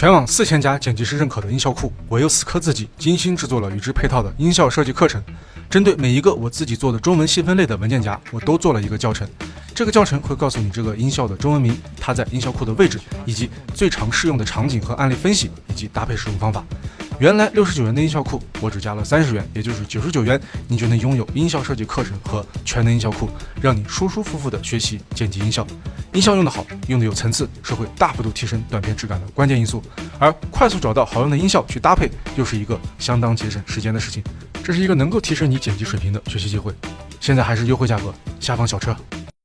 全网4000家剪辑师认可的音效库，我由死磕自己精心制作了与之配套的音效设计课程。针对每一个我自己做的中文细分类的文件夹，我都做了一个教程。这个教程会告诉你这个音效的中文名，它在音效库的位置，以及最常适用的场景和案例分析，以及搭配使用方法。原来69元的音效库，我只加了30元，也就是99元，你就能拥有音效设计课程和全能音效库，让你舒舒服服的学习剪辑音效。音效用得好，用的有层次，是会大幅度提升短片质感的关键因素。而快速找到好用的音效去搭配，又是一个相当节省时间的事情。这是一个能够提升你剪辑水平的学习机会。现在还是优惠价格，下方小车。